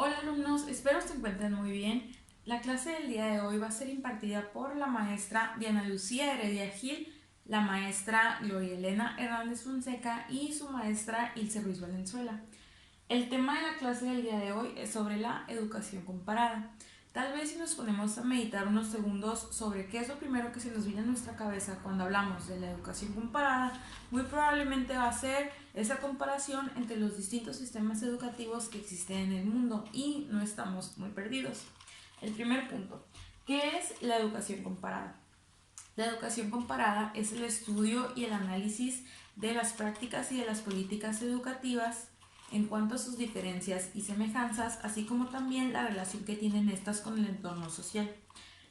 Hola alumnos, espero se encuentren muy bien. La clase del día de hoy va a ser impartida por la maestra Diana Lucía Heredia Gil, la maestra Gloria Elena Hernández Fonseca y su maestra Ilse Ruiz Valenzuela. El tema de la clase del día de hoy es sobre la educación comparada. Tal vez si nos ponemos a meditar unos segundos sobre qué es lo primero que se nos viene a nuestra cabeza cuando hablamos de la educación comparada, muy probablemente va a ser esa comparación entre los distintos sistemas educativos que existen en el mundo y no estamos muy perdidos. El primer punto, ¿qué es la educación comparada? La educación comparada es el estudio y el análisis de las prácticas y de las políticas educativas en cuanto a sus diferencias y semejanzas, así como también la relación que tienen estas con el entorno social.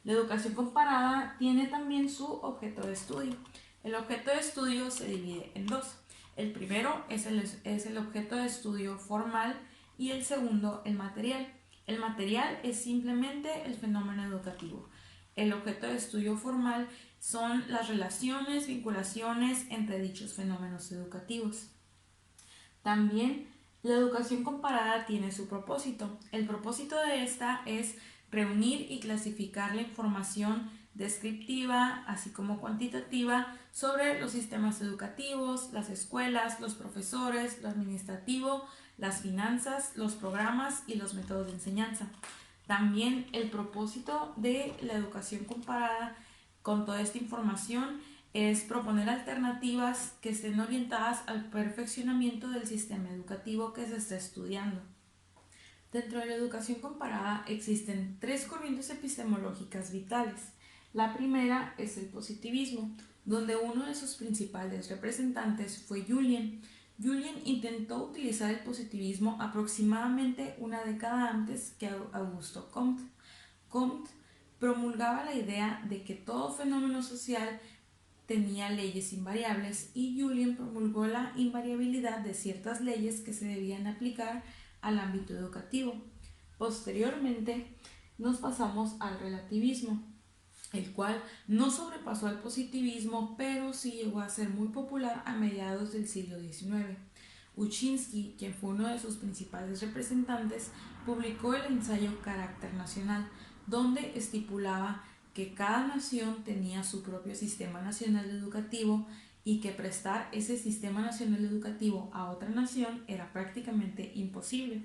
La educación comparada tiene también su objeto de estudio. El objeto de estudio se divide en dos. El primero es el objeto de estudio formal y el segundo el material. El material es simplemente el fenómeno educativo. El objeto de estudio formal son las relaciones, vinculaciones entre dichos fenómenos educativos. También la educación comparada tiene su propósito. El propósito de esta es reunir y clasificar la información descriptiva, así como cuantitativa, sobre los sistemas educativos, las escuelas, los profesores, lo administrativo, las finanzas, los programas y los métodos de enseñanza. También el propósito de la educación comparada con toda esta información es proponer alternativas que estén orientadas al perfeccionamiento del sistema educativo que se está estudiando. Dentro de la educación comparada existen tres corrientes epistemológicas vitales. La primera es el positivismo, donde uno de sus principales representantes fue Julian. Julian intentó utilizar el positivismo aproximadamente una década antes que Augusto Comte. Comte promulgaba la idea de que todo fenómeno social tenía leyes invariables y Julian promulgó la invariabilidad de ciertas leyes que se debían aplicar al ámbito educativo. Posteriormente nos pasamos al relativismo, el cual no sobrepasó al positivismo, pero sí llegó a ser muy popular a mediados del siglo XIX. Uchinsky, quien fue uno de sus principales representantes, publicó el ensayo Carácter Nacional, donde estipulaba que cada nación tenía su propio sistema nacional educativo y que prestar ese sistema nacional educativo a otra nación era prácticamente imposible.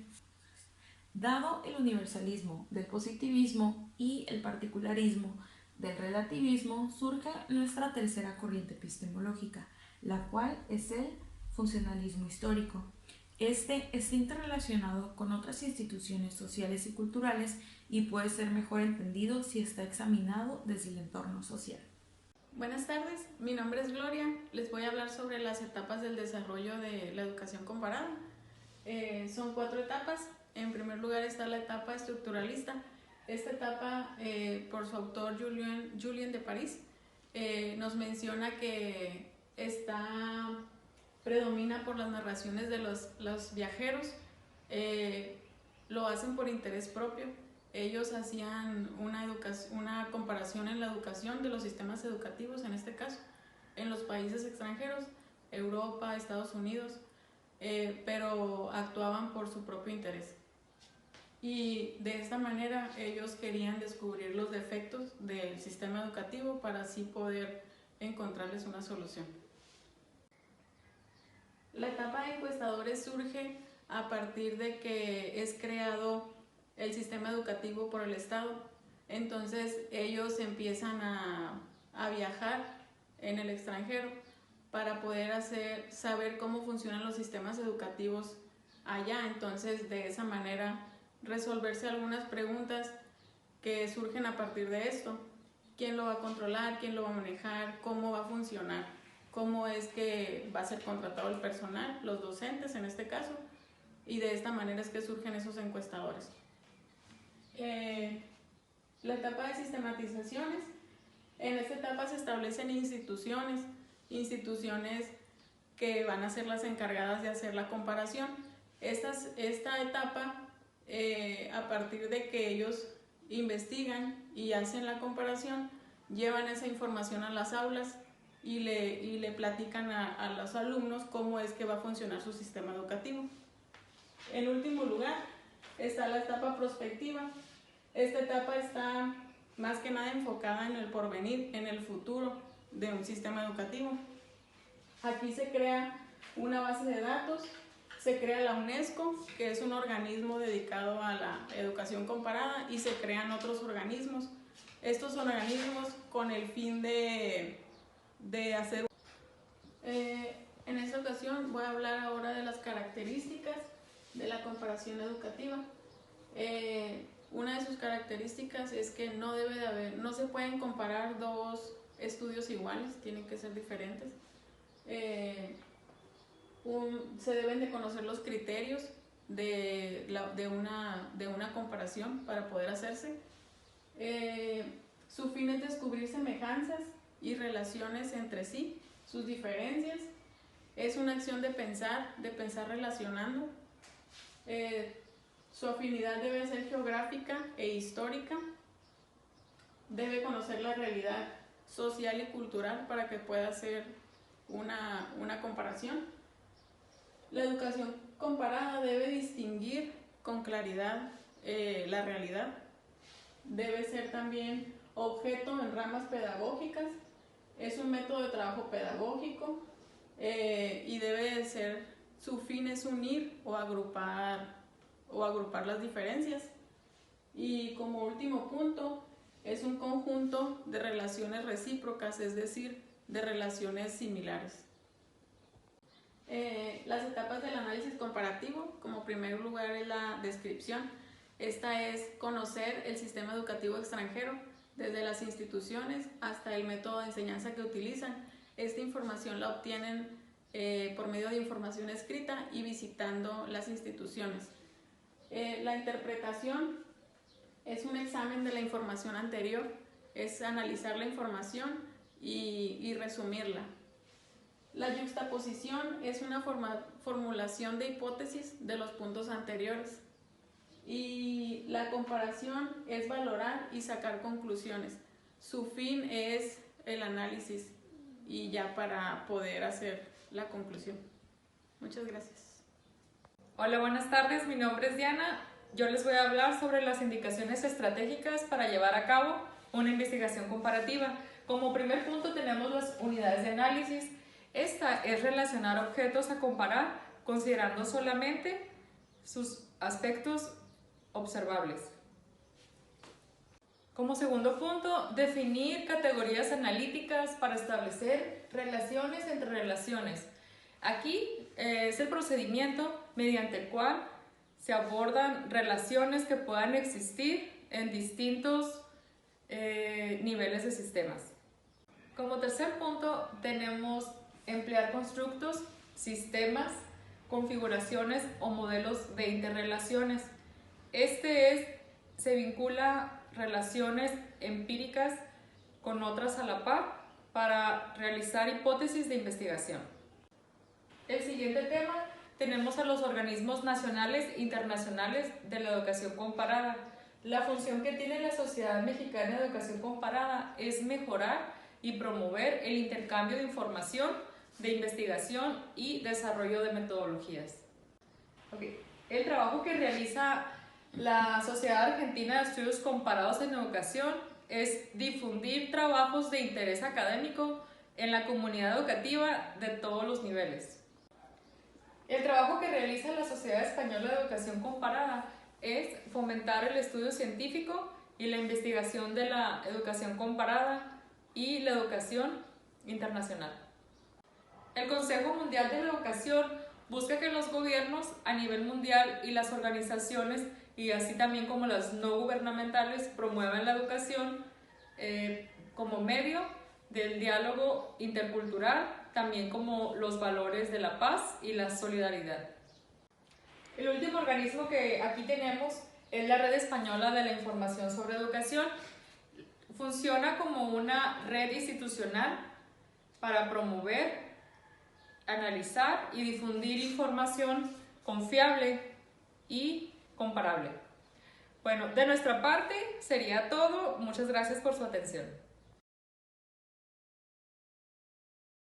Dado el universalismo del positivismo y el particularismo del relativismo, surge nuestra tercera corriente epistemológica, la cual es el funcionalismo histórico. Este está interrelacionado con otras instituciones sociales y culturales y puede ser mejor entendido si está examinado desde el entorno social. Buenas tardes, mi nombre es Gloria. Les voy a hablar sobre las etapas del desarrollo de la educación comparada. Son 4 etapas. En primer lugar está la etapa estructuralista. Esta etapa, por su autor Julien de París, nos menciona que predomina por las narraciones de los viajeros. Lo hacen por interés propio. Ellos hacían una comparación en la educación de los sistemas educativos, en este caso, en los países extranjeros, Europa, Estados Unidos, pero actuaban por su propio interés. Y de esta manera ellos querían descubrir los defectos del sistema educativo para así poder encontrarles una solución. La etapa de encuestadores surge a partir de que es creado el sistema educativo por el Estado. Entonces ellos empiezan a viajar en el extranjero para poder saber cómo funcionan los sistemas educativos allá. Entonces de esa manera resolverse algunas preguntas que surgen a partir de esto. ¿Quién lo va a controlar? ¿Quién lo va a manejar? ¿Cómo va a funcionar? ¿Cómo es que va a ser contratado el personal? Los docentes en este caso. Y de esta manera es que surgen esos encuestadores. La etapa de sistematizaciones. En esta etapa se establecen instituciones que van a ser las encargadas de hacer la comparación. Esta etapa, a partir de que ellos investigan y hacen la comparación, llevan esa información a las aulas y le platican a los alumnos cómo es que va a funcionar su sistema educativo. En último lugar, está la etapa prospectiva. Esta etapa está más que nada enfocada en el porvenir, en el futuro de un sistema educativo. Aquí se crea una base de datos, se crea la UNESCO, que es un organismo dedicado a la educación comparada, y se crean otros organismos. Estos organismos con el fin de hacer... en esta ocasión voy a hablar ahora de las características de la comparación educativa. Una de sus características es que no se pueden comparar dos estudios iguales, tienen que ser diferentes. Se deben de conocer los criterios de una comparación para poder hacerse. Su fin es descubrir semejanzas y relaciones entre sí, sus diferencias. Es una acción de pensar relacionando. Su afinidad debe ser geográfica e histórica. Debe conocer la realidad social y cultural para que pueda hacer una comparación. La educación comparada debe distinguir con claridad la realidad. Debe ser también objeto en ramas pedagógicas. Es un método de trabajo pedagógico y debe de ser, su fin es unir o agrupar las diferencias. Y como último punto, es un conjunto de relaciones recíprocas, es decir, de relaciones similares. Las etapas del análisis comparativo, como primer lugar es la descripción. Esta es conocer el sistema educativo extranjero, desde las instituciones hasta el método de enseñanza que utilizan. Esta información la obtienen por medio de información escrita y visitando las instituciones. La interpretación es un examen de la información anterior, es analizar la información y resumirla. La yuxtaposición es una formulación de hipótesis de los puntos anteriores. Y la comparación es valorar y sacar conclusiones. Su fin es el análisis y ya para poder hacer la conclusión. Muchas gracias. Hola, buenas tardes. Mi nombre es Diana. Yo les voy a hablar sobre las indicaciones estratégicas para llevar a cabo una investigación comparativa. Como primer punto tenemos las unidades de análisis. Esta es relacionar objetos a comparar considerando solamente sus aspectos observables. Como segundo punto, definir categorías analíticas para establecer relaciones entre relaciones. Aquí es el procedimiento mediante el cual se abordan relaciones que puedan existir en distintos niveles de sistemas. Como tercer punto, tenemos emplear constructos, sistemas, configuraciones o modelos de interrelaciones. Se vincula relaciones empíricas con otras a la par para realizar hipótesis de investigación. El siguiente tema, tenemos a los organismos nacionales e internacionales de la educación comparada. La función que tiene la Sociedad Mexicana de Educación Comparada es mejorar y promover el intercambio de información, de investigación y desarrollo de metodologías. El trabajo que realiza la Sociedad Argentina de Estudios Comparados en Educación es difundir trabajos de interés académico en la comunidad educativa de todos los niveles. El trabajo que realiza la Sociedad Española de Educación Comparada es fomentar el estudio científico y la investigación de la educación comparada y la educación internacional. El Consejo Mundial de la Educación busca que los gobiernos a nivel mundial y las organizaciones, y así también como las no gubernamentales, promuevan la educación como medio del diálogo intercultural, también como los valores de la paz y la solidaridad. El último organismo que aquí tenemos es la Red Española de la Información sobre Educación. Funciona como una red institucional para promover, analizar y difundir información confiable y comparable. Bueno, de nuestra parte sería todo. Muchas gracias por su atención.